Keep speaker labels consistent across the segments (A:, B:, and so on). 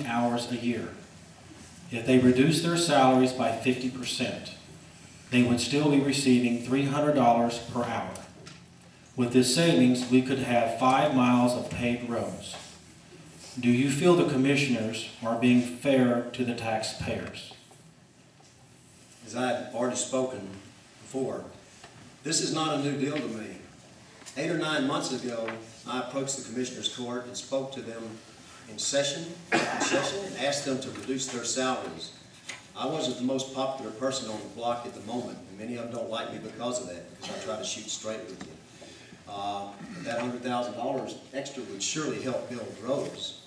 A: hours a year. If they reduce their salaries by 50%, they would still be receiving $300 per hour. With this savings, we could have 5 miles of paved roads. Do you feel the commissioners are being fair to the taxpayers?
B: As I have already spoken before, this is not a new deal to me. 8 or 9 months ago, I approached the Commissioners Court and spoke to them in session, and asked them to reduce their salaries. I wasn't the most popular person on the block at the moment, and many of them don't like me because of that, because I try to shoot straight with you. That $100,000 extra would surely help build roads.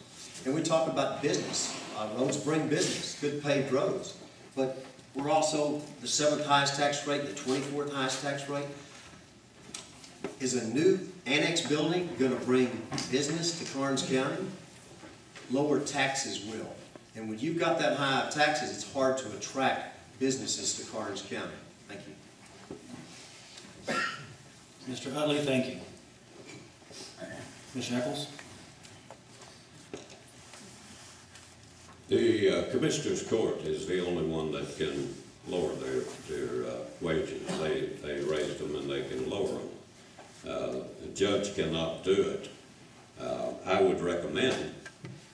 B: And we talk about business. Roads bring business, good paved roads. But we're also the 7th highest tax rate, the 24th highest tax rate. Is a new annex building going to bring business to Karnes County? Lower taxes will. And when you've got that high of taxes, it's hard to attract businesses to Karnes County. Thank you.
A: Mr. Utley, thank you. Mr. Eccles?
C: The Commissioners Court is the only one that can lower their wages. They raise them and they can lower them. The judge cannot do it. I would recommend,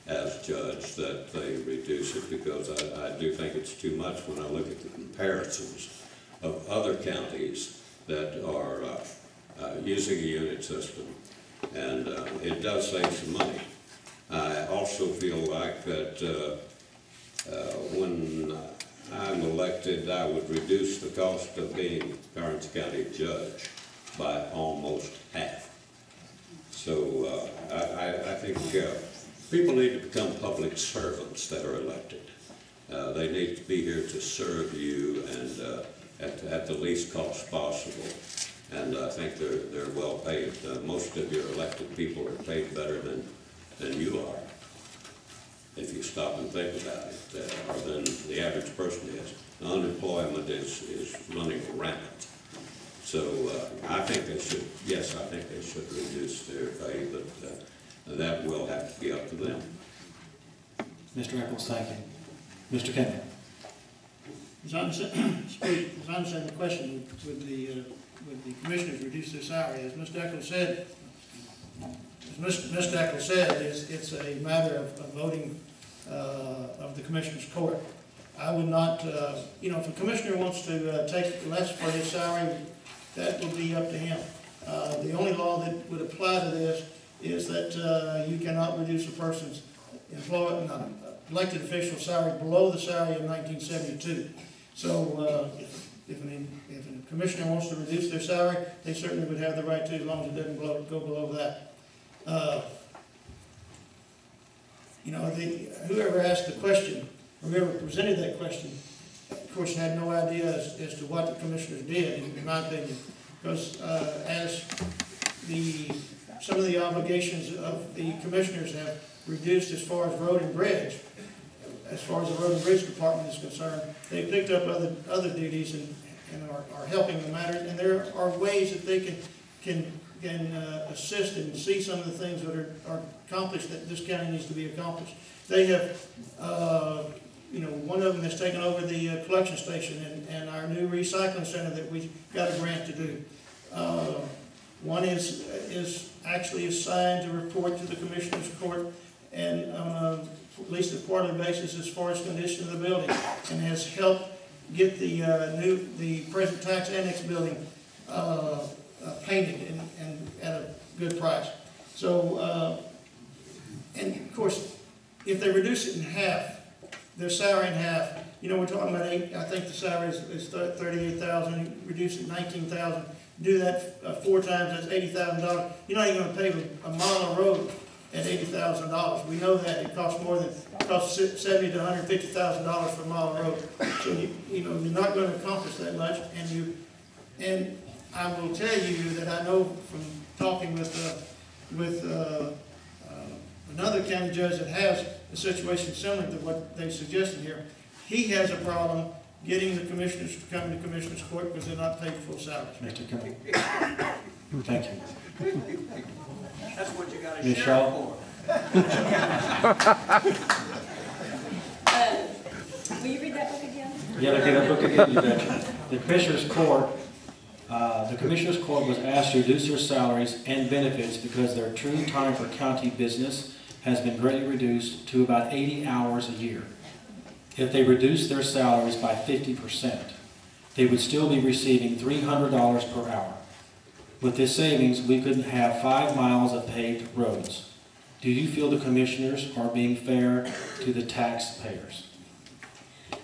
C: as judge, that they reduce it, because I do think it's too much when I look at the comparisons of other counties that are using a unit system, and it does save some money. I also feel like that when I'm elected, I would reduce the cost of being Karnes County judge by almost half. So I think people need to become public servants that are elected. They need to be here to serve you, and at the least cost possible. And I think they're well paid. Most of your elected people are paid better than you are, if you stop and think about it, or than the average person is. The unemployment is running rampant. So I think they should, yes, I think they should reduce their pay, but that will have to be up to them.
A: Mr. Eccles, thank you. Mr. Kennedy.
D: As I understand the question, would the commissioners reduce their salary? As Mr. Eccles said, it's a matter of voting of the Commissioners Court. I would not, if a commissioner wants to take less for his salary, that would be up to him. The only law that would apply to this is that you cannot reduce a person's elected official salary below the salary of 1972. So if a commissioner wants to reduce their salary, they certainly would have the right to, as long as it doesn't go below that. Whoever asked the question, or whoever presented that question, of course, had no idea as to what the commissioners did, in my opinion, because as some of the obligations of the commissioners have reduced as far as road and bridge, as far as the road and bridge department is concerned, they picked up other duties and are helping the matter, and there are ways that they can assist and see some of the things that are accomplished that this county needs to be accomplished. They have, one of them has taken over the collection station and our new recycling center that we got a grant to do. One is actually assigned to report to the Commissioners Court, and on at least a quarterly basis as far as condition of the building, and has helped get the present tax annex building painted and at a good price. So, and of course, if they reduce it in half, their salary in half, we're talking about I think the salary is $38,000. Reduce it $19,000. Do that 4 times. That's $80,000. You're not even going to pave a mile of road at $80,000. We know that it costs $70,000 to $150,000 for a mile of road. So you're not going to accomplish that much. And I will tell you that I know from talking with another county judge that has a situation similar to what they suggested here. He has a problem getting the commissioners to come to Commissioners Court because they're not paid full salaries.
A: Mr. Kennedy. Thank you.
B: That's what you got to
A: Ms.
B: share
A: Shaw.
B: for.
A: Yeah, look again, you betcha. The Commissioners Court was asked to reduce their salaries and benefits because their true time for county business has been greatly reduced to about 80 hours a year. If they reduce their salaries by 50%, they would still be receiving $300 per hour. With this savings, we could have 5 miles of paved roads. Do you feel the Commissioners are being fair to the taxpayers?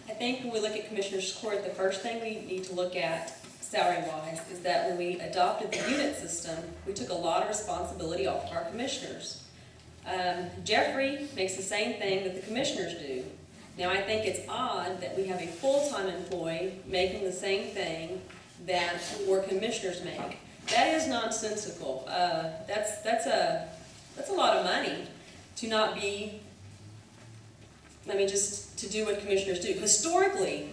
E: I think when we look at Commissioners Court, the first thing we need to look at salary-wise is that when we adopted the unit system, we took a lot of responsibility off of our commissioners. Jeffrey makes the same thing that the commissioners do. Now, I think it's odd that we have a full-time employee making the same thing that 4 commissioners make. That is nonsensical. That's a lot of money to not be, just to do what commissioners do. Historically,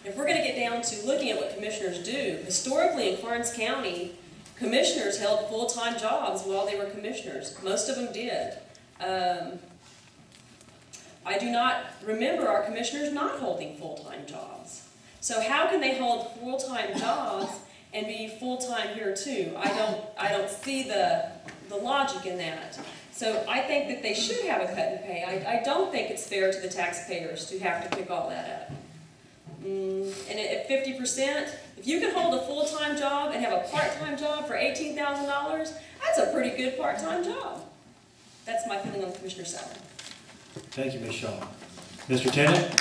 E: if we're going to get down to looking at what commissioners do, historically in Karnes County, commissioners held full-time jobs while they were commissioners. Most of them did. I do not remember our commissioners not holding full-time jobs. So how can they hold full-time jobs and be full-time here too? I don't see the logic in that. So I think that they should have a cut in pay. I don't think it's fair to the taxpayers to have to pick all that up. And at 50%, if you can hold a full-time job and have a part-time job for $18,000, that's a pretty good part-time job. That's my feeling on the commissioner's salary.
A: Thank you, Ms. Shaw. Mr. Tennant?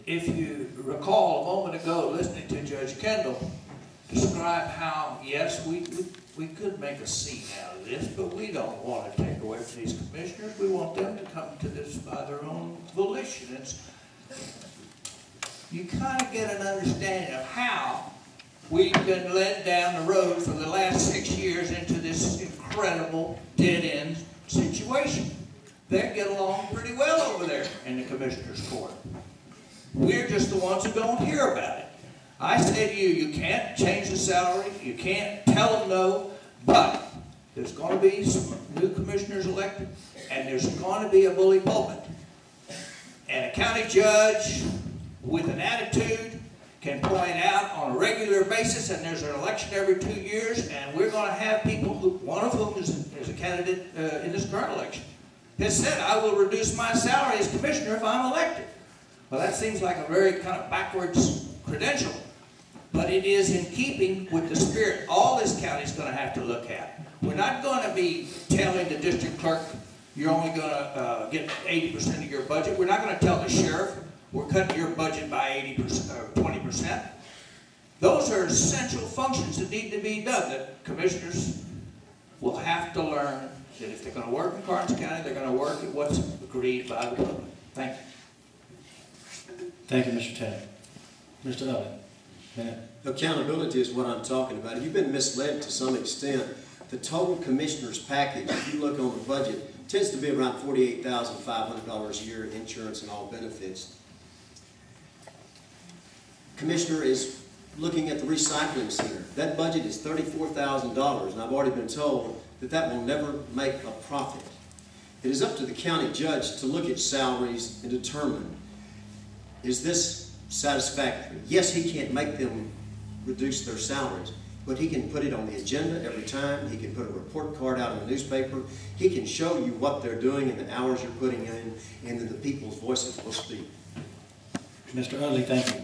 F: If you recall a moment ago listening to Judge Kendall describe how, yes, we could make a scene out of this, but we don't want to take away from these commissioners. We want them to come to this by their own volition. You kind of get an understanding of how we've been led down the road for the last 6 years into this incredible dead-end situation. They get along pretty well over there in the Commissioner's Court. We're just the ones who don't hear about it. I say to you, you can't change the salary, you can't tell them no, but there's going to be some new commissioners elected, and there's going to be a bully pulpit. And a county judge with an attitude can point out on a regular basis, and there's an election every 2 years, and we're going to have people, one of whom is a candidate in this current election, has said, I will reduce my salary as commissioner if I'm elected. Well, that seems like a very kind of backwards credential, but it is in keeping with the spirit all this county is going to have to look at. We're not going to be telling the district clerk, you're only going to get 80% of your budget. We're not going to tell the sheriff, we're cutting your budget by 80% or 20%. Those are essential functions that need to be done that commissioners will have to learn that if they're going to work in Karnes County, they're going to work at what's agreed by the public. Thank you.
A: Thank you, Mr. Tennant. Mr. Elliott. Minute.
B: Accountability is what I'm talking about. You've been misled to some extent. The total commissioner's package, if you look on the budget, tends to be around $48,500 a year, insurance and all benefits. Commissioner is looking at the recycling center. That budget is $34,000, and I've already been told that that will never make a profit. It is up to the county judge to look at salaries and determine, is this satisfactory? Yes, he can't make them reduce their salaries, but he can put it on the agenda every time. He can put a report card out in the newspaper. He can show you what they're doing and the hours you're putting in, and then the people's voices will speak.
A: Mr. Utley, thank you.